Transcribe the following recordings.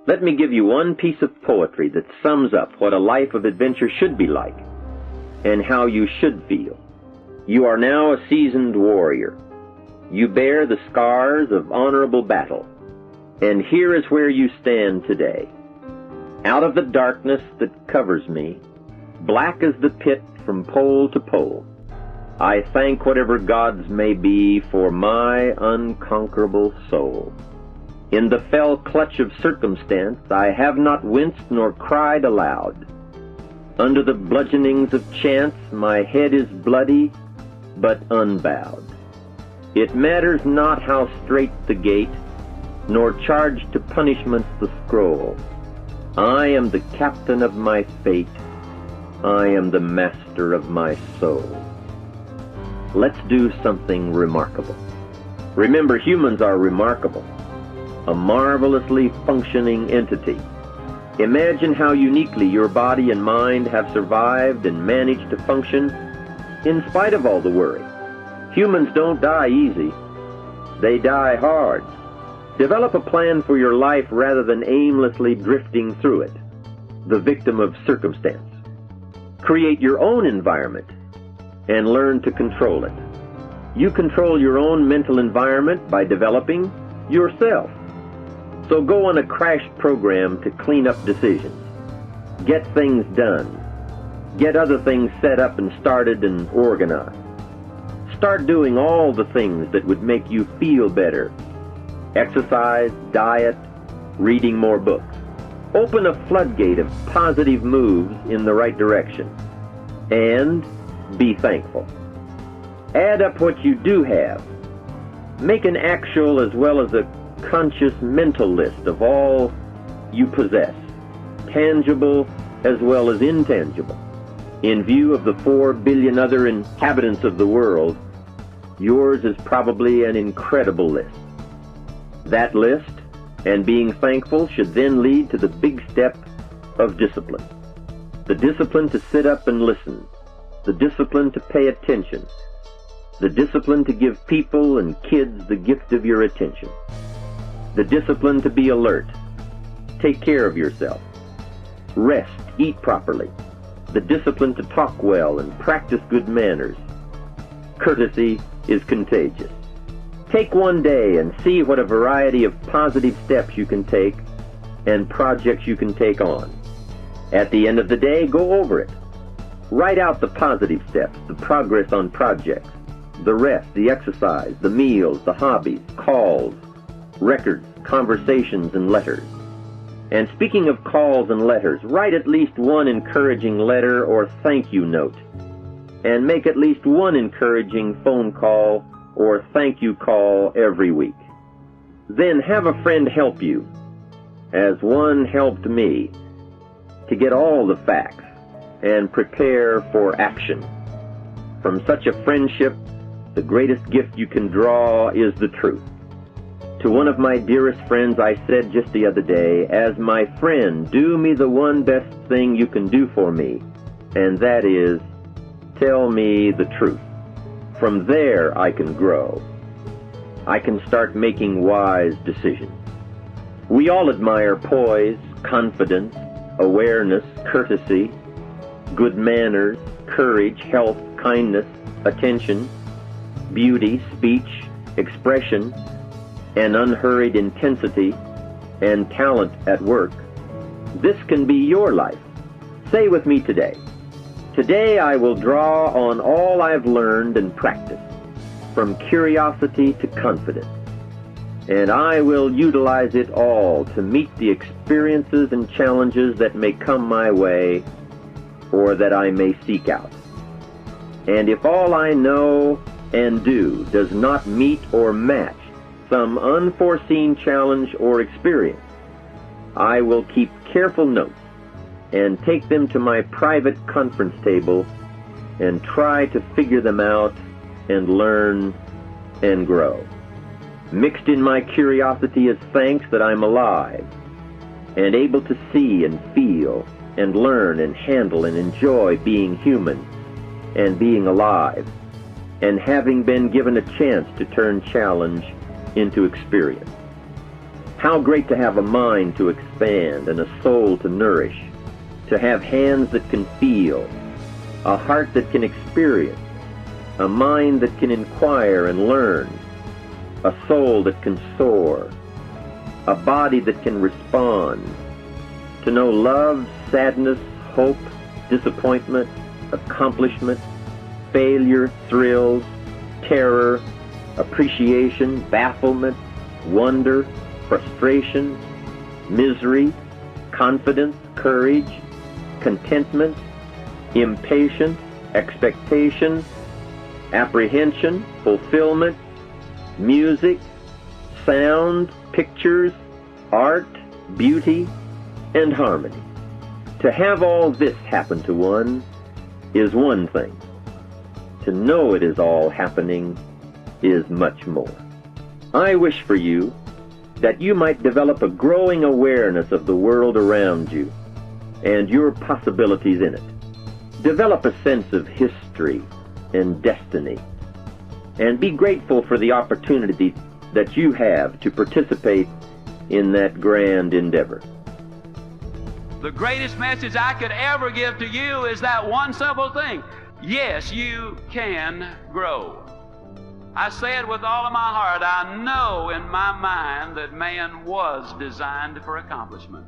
Let me give you one piece of poetry that sums up what a life of adventure should be like and how you should feel. You are now a seasoned warrior. You bear the scars of honorable battle. And here is where you stand today. Out of the darkness that covers me, black as the pit from pole to pole, I thank whatever gods may be for my unconquerable soul. In the fell clutch of circumstance, I have not winced nor cried aloud. Under the bludgeonings of chance, my head is bloody, but unbowed. It matters not how straight the gate, nor charged to punishments the scroll. I am the captain of my fate. I am the master of my soul. Let's do something remarkable. Remember, humans are remarkable. A marvelously functioning entity. Imagine how uniquely your body and mind have survived and managed to function in spite of all the worry. Humans don't die easy. They die hard. Develop a plan for your life rather than aimlessly drifting through it, the victim of circumstance. Create your own environment and learn to control it. You control your own mental environment by developing yourself. So go on a crash program to clean up decisions. Get things done. Get other things set up and started and organized. Start doing all the things that would make you feel better. Exercise, diet, reading more books. Open a floodgate of positive moves in the right direction. And be thankful. Add up what you do have. Make an actual as well as a conscious mental list of all you possess, tangible as well as intangible. In view of the 4 billion other inhabitants of the world, yours is probably an incredible list. That list and being thankful should then lead to the big step of discipline. The discipline to sit up and listen. The discipline to pay attention. The discipline to give people and kids the gift of your attention. The discipline to be alert. Take care of yourself. Rest, eat properly. The discipline to talk well and practice good manners. Courtesy is contagious. Take one day and see what a variety of positive steps you can take and projects you can take on. At the end of the day, go over it. Write out the positive steps, the progress on projects, the rest, the exercise, the meals, the hobbies, calls, records, conversations, and letters. And speaking of calls and letters, write at least one encouraging letter or thank you note. And make at least one encouraging phone call or thank you call every week. Then have a friend help you, as one helped me, to get all the facts and prepare for action. From such a friendship, the greatest gift you can draw is the truth. To one of my dearest friends I said just the other day, as my friend, do me the one best thing you can do for me, and that is, tell me the truth. From there I can grow. I can start making wise decisions. We all admire poise, confidence, awareness, courtesy, good manners, courage, health, kindness, attention, beauty, speech, expression, and unhurried intensity, and talent at work. This can be your life. Say with me today, today I will draw on all I've learned and practiced, from curiosity to confidence, and I will utilize it all to meet the experiences and challenges that may come my way or that I may seek out. And if all I know and do does not meet or match some unforeseen challenge or experience, I will keep careful notes and take them to my private conference table and try to figure them out and learn and grow. Mixed in my curiosity is thanks that I'm alive and able to see and feel and learn and handle and enjoy being human and being alive and having been given a chance to turn challenge into experience. How great to have a mind to expand and a soul to nourish, to have hands that can feel, a heart that can experience, a mind that can inquire and learn, a soul that can soar, a body that can respond, to know love, sadness, hope, disappointment, accomplishment, failure, thrills, terror, appreciation, bafflement, wonder, frustration, misery, confidence, courage, contentment, impatience, expectation, apprehension, fulfillment, music, sound, pictures, art, beauty, and harmony. To have all this happen to one is one thing. To know it is all happening is much more. I wish for you that you might develop a growing awareness of the world around you and your possibilities in it. Develop a sense of history and destiny, and be grateful for the opportunity that you have to participate in that grand endeavor. The greatest message I could ever give to you is that one simple thing. Yes, you can grow. I say it with all of my heart. I know in my mind that man was designed for accomplishment,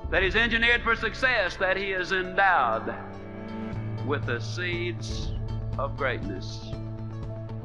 that he's engineered for success, that he is endowed with the seeds of greatness.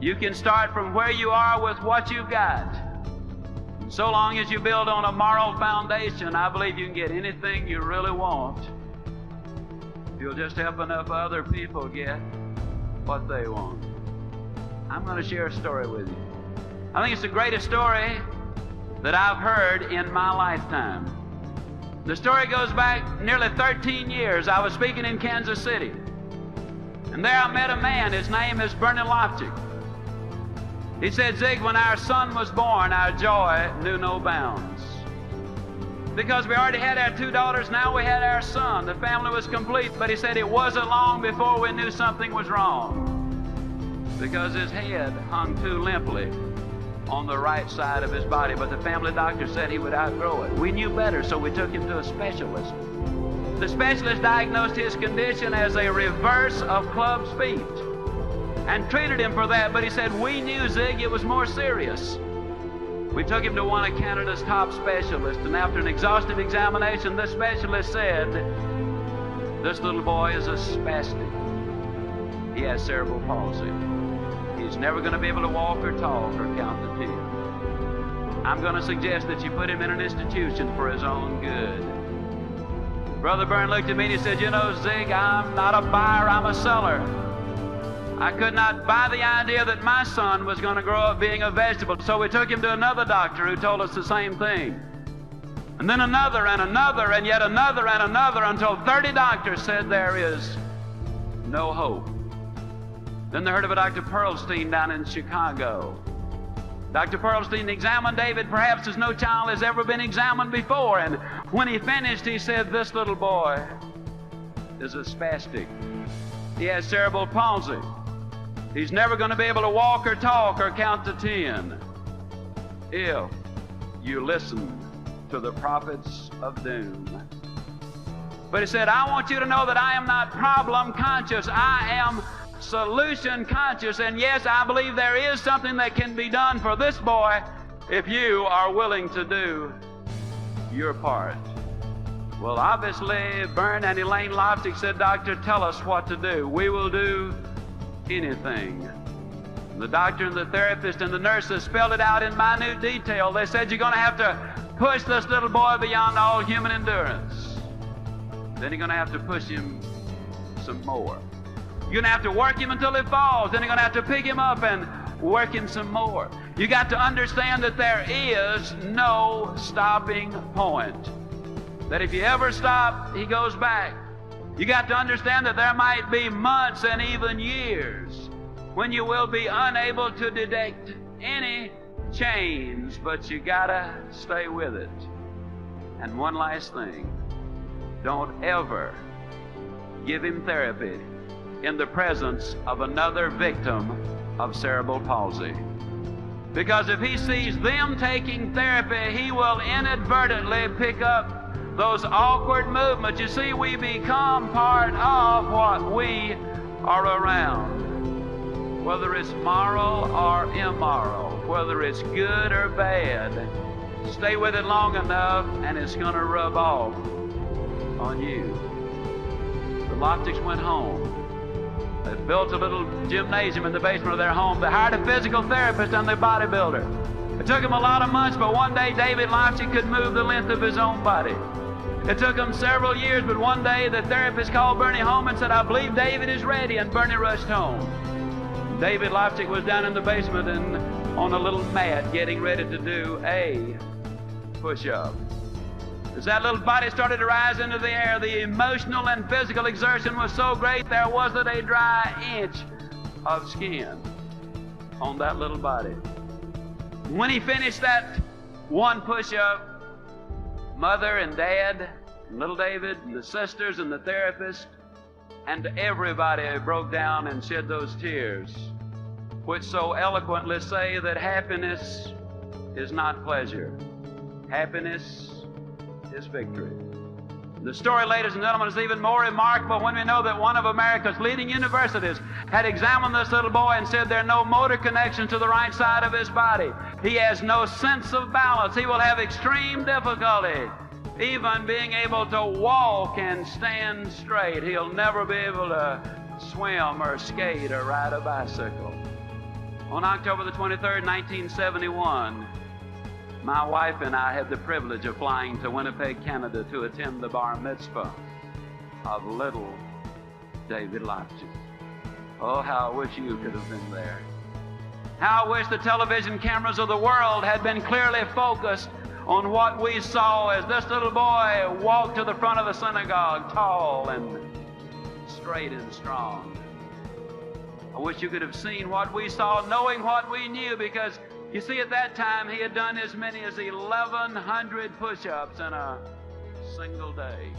You can start from where you are with what you've got. And so long as you build on a moral foundation, I believe you can get anything you really want. You'll just help enough other people get what they want. I'm going to share a story with you. I think it's the greatest story that I've heard in my lifetime. The story goes back nearly 13 years. I was speaking in Kansas City, and there I met a man. His name is Bernie Loftig. He said, Zig, when our son was born, our joy knew no bounds. Because we already had our 2 daughters, now we had our son. The family was complete, but he said it wasn't long before we knew something was wrong, because his head hung too limply on the right side of his body, but the family doctor said he would outgrow it. We knew better, so we took him to a specialist. The specialist diagnosed his condition as a reverse of club's feet and treated him for that, but he said, we knew, Zig, it was more serious. We took him to one of Canada's top specialists, and after an exhaustive examination, the specialist said, this little boy is a spastic. He has cerebral palsy. He's never going to be able to walk or talk or count to 10. I'm going to suggest that you put him in an institution for his own good. Brother Byrne looked at me and he said, you know, Zig, I'm not a buyer, I'm a seller. I could not buy the idea that my son was going to grow up being a vegetable. So we took him to another doctor who told us the same thing. And then another and another and yet another and another, until 30 doctors said there is no hope. Then they heard of a Dr. Pearlstein down in Chicago. Dr. Pearlstein examined David perhaps as no child has ever been examined before. And when he finished, he said, this little boy is a spastic. He has cerebral palsy. He's never going to be able to walk or talk or count to 10 if you listen to the prophets of doom. But he said, I want you to know that I am not problem conscious. I am solution conscious. And yes, I believe there is something that can be done for this boy if you are willing to do your part. Well, obviously, Byrne and Elaine Loftig said, Doctor, tell us what to do. We will do anything. The doctor and the therapist and the nurses spelled it out in minute detail. They said, you're going to have to push this little boy beyond all human endurance. Then you're going to have to push him some more. You're going to have to work him until he falls. Then you're going to have to pick him up and work him some more. You got to understand that there is no stopping point. That if you ever stop, he goes back. You got to understand that there might be months and even years when you will be unable to detect any change, but you gotta stay with it. And one last thing, don't ever give him therapy in the presence of another victim of cerebral palsy. Because if he sees them taking therapy, he will inadvertently pick up those awkward movements. You see, we become part of what we are around. Whether it's moral or immoral, whether it's good or bad, stay with it long enough and it's going to rub off on you. The Loftics went home. They built a little gymnasium in the basement of their home. They hired a physical therapist and a bodybuilder. It took them a lot of months, but one day David Loftic could move the length of his own body. It took them several years, but one day the therapist called Bernie home and said, "I believe David is ready," and Bernie rushed home. David Loftic was down in the basement and on a little mat getting ready to do a push-up. As that little body started to rise into the air, the emotional and physical exertion was so great there wasn't a dry inch of skin on that little body. When he finished that one push-up, Mother and Dad, and little David, and the sisters and the therapist, and everybody broke down and shed those tears, which so eloquently say that happiness is not pleasure. Happiness is victory. The story, ladies and gentlemen, is even more remarkable when we know that one of America's leading universities had examined this little boy and said there are no motor connections to the right side of his body. He has no sense of balance. He will have extreme difficulty even being able to walk and stand straight. He'll never be able to swim or skate or ride a bicycle. On October the 23rd, 1971, my wife and I had the privilege of flying to Winnipeg, Canada to attend the bar mitzvah of little David Loftic. Oh, how I wish you could have been there. How I wish the television cameras of the world had been clearly focused on what we saw as this little boy walked to the front of the synagogue, tall and straight and strong. I wish you could have seen what we saw, knowing what we knew, because you see, at that time, he had done as many as 1,100 push-ups in a single day.